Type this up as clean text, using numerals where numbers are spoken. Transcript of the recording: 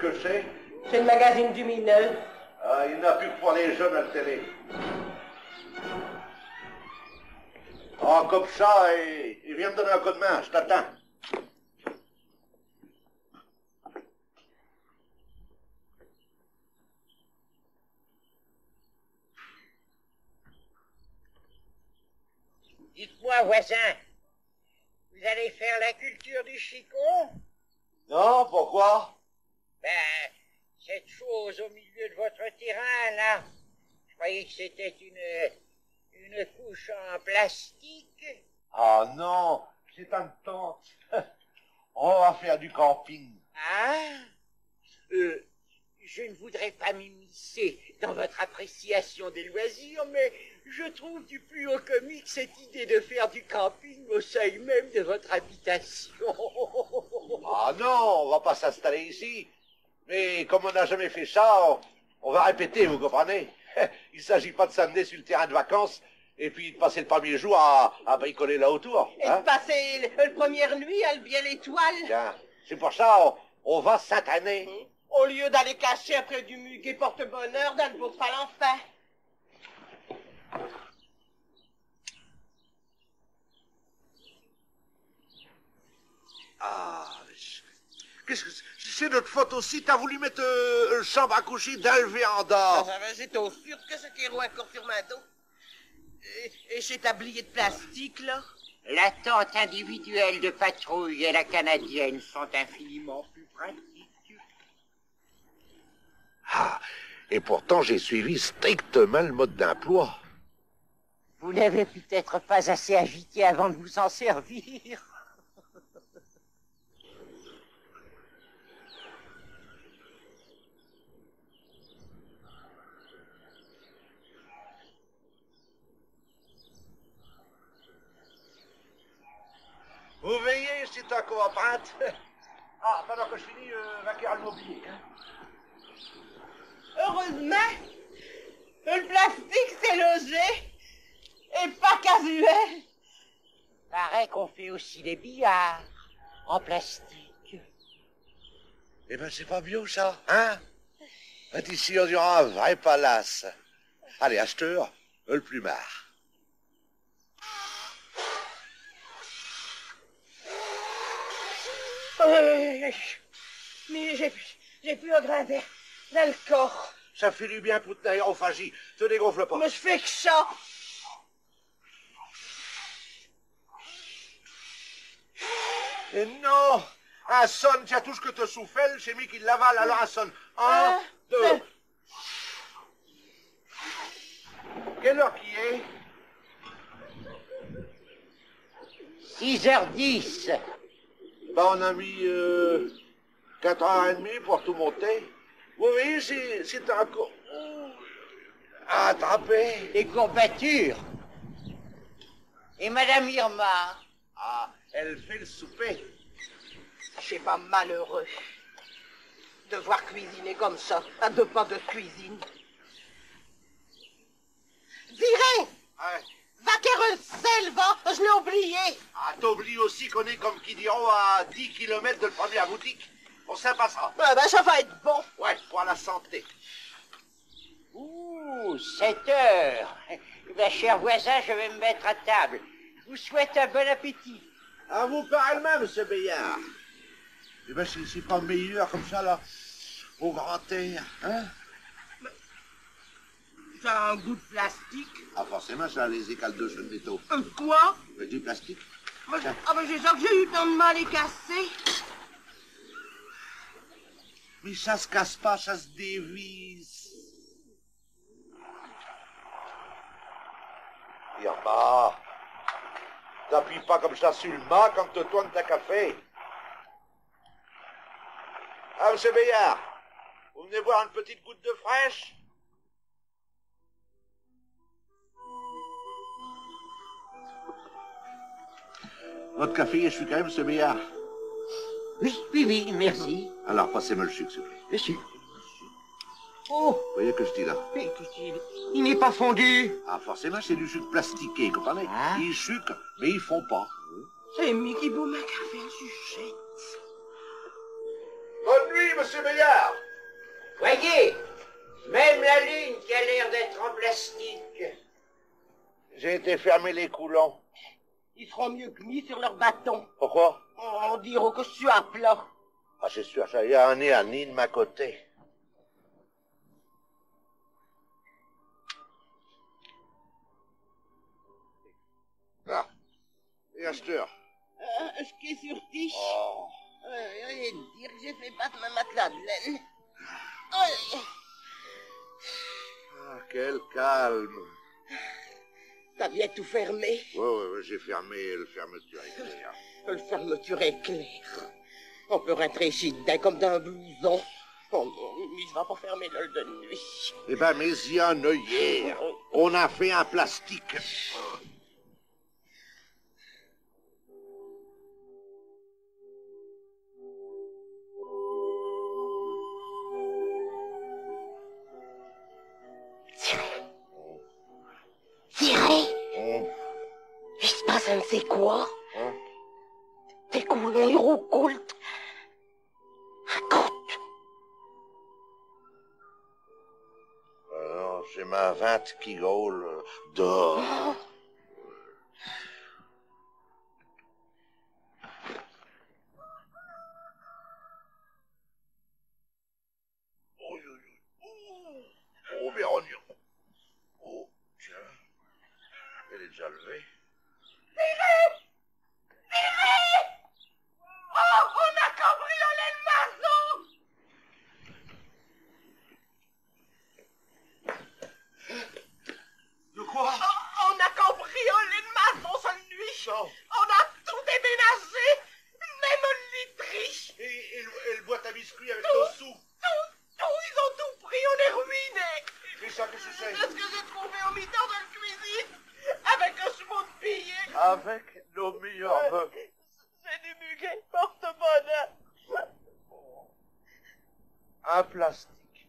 que c'est? C'est le magazine du mineur. Ah, il n'y en a plus que pour les jeunes à la télé. Ah, comme ça, il vient me donner un coup de main, je t'attends. Dites-moi, voisin, vous allez faire la culture du chicon? Non, pourquoi? Ben, cette chose au milieu de votre terrain, là, je croyais que c'était une couche en plastique. Ah non, c'est un tente. On va faire du camping. Ah, je ne voudrais pas m'immiscer dans votre appréciation des loisirs, mais je trouve du plus haut comique cette idée de faire du camping au seuil même de votre habitation. Ah non, on va pas s'installer ici. Mais comme on n'a jamais fait ça, on va répéter, vous comprenez? Il ne s'agit pas de s'amener sur le terrain de vacances et puis de passer le premier jour à bricoler là autour. Et de passer le première nuit à lever l'étoile. Tiens, c'est pour ça on va cette année. Au lieu d'aller cacher après du muguet porte-bonheur dans le beau palenfin. Ah, qu'est-ce que c'est notre faute aussi? T'as voulu mettre chambre à coucher dans le véranda. Ça va, c'est au fur que ce qui est encore sur ma dos. Et ces tabliers de plastique, là? La tente individuelle de patrouille et la canadienne sont infiniment plus pratiques. Ah, et pourtant j'ai suivi strictement le mode d'emploi. Vous n'avez peut-être pas assez agité avant de vous en servir. Vous veillez, c'est un coopérante. Ah, pendant que je finis, vaquer le mobilier. Hein? Heureusement, le plastique c'est logé et pas casuel. Paraît qu'on fait aussi des billards en plastique. Eh ben, c'est pas bio, ça, hein? Ici, on dirait un vrai palace. Allez, acheteur, le plumard. Mais j'ai plus un grain d'air dans le corps. Ça fait du bien pour te aérophagie. Te dégonfle pas. Mais je fais que ça. Et non! Un sonne, tiens tout ce que te souffle, c'est moi qui l'avale, alors un sonne. Un, deux. Quelle heure qui est? 6h10. Ben, on a mis 4h30 pour tout monter. Vous voyez, c'est encore... Attrapé. Les courbatures. Et Madame Irma? Ah, elle fait le souper. C'est pas malheureux. Devoir cuisiner comme ça, à 2 pas de cuisine. Virez! Ouais. Vaquer sel, va, je l'ai oublié. Ah, t'oublies aussi qu'on est, comme qui diront, à 10 km de la première boutique. On s'en passera. Ben, ça va être bon. Ouais, pour la santé. Ouh, 7h. Ben, cher voisin, je vais me mettre à table. Je vous souhaite un bon appétit. À vous pareillement, monsieur Bayard. Eh ben, c'est pas meilleur comme ça, là, au grand air, hein? Ça a un goût de plastique. Ah, forcément, ça a les écales de jeunes métaux. Quoi? Du plastique. Ah, ben, c'est ça que j'ai eu tant de mal à les casser. Mais ça se casse pas, ça se dévisse. Irma, t'appuies pas comme ça sur le mât quand te tournes ta café. Ah, monsieur Bayard, vous venez boire une petite goutte de fraîche? Votre café, je suis quand même, monsieur Bayard. Oui, merci. Alors, passez-moi le sucre, s'il vous plaît. Merci. Oh, Vous voyez que je dis là? mais il n'est pas fondu. Ah, forcément, c'est du sucre plastiqué, vous comprenez? Ah. Ils sucrent, mais ils font pas. C'est Mickey qui boit ma café en sucette. Bonne nuit! Oui, monsieur Meillard. Voyez, même la lune qui a l'air d'être en plastique. J'ai été fermer les coulants. Ils seront mieux que mis sur leur bâton. Pourquoi? On dira que je suis à plat. Ah, c'est sûr, ça y en est à ni de ma côté. Ah, et acheteur. Je suis sur tige. Oh. Et dire que j'ai fait battre ma matelas de laine. Ah, quel calme. T'as bien tout fermé. Ouais, j'ai fermé le fermeture éclair. Le fermeture éclair. On peut rentrer ici dedans comme dans un blouson. Oh non, mais je vais pas fermer l'œil de nuit. Eh ben, mais il y en a hier. On a fait un plastique. Thierry, il se passe un ne sait quoi. Tes coulons, ils roucoulent. Écoute. Non, c'est ma 20 qui gaule dehors. Oh, Véronique. Oh, tiens. Elle est déjà levée. Oh, on a cambriolé le maçon. De quoi? On a cambriolé le maçon cette nuit. Non. On a tout déménagé, même le literie. Et le boîte à biscuits avec ton sou. Tout, ils ont tout pris, on est ruinés. Et ça, qu'est-ce que C'est c'est? ce que j'ai trouvé au mi-temps de la cuisine, avec un chemin de billets. Avec nos meilleurs vœux. C'est du muguet porte-bonheur. Un plastique.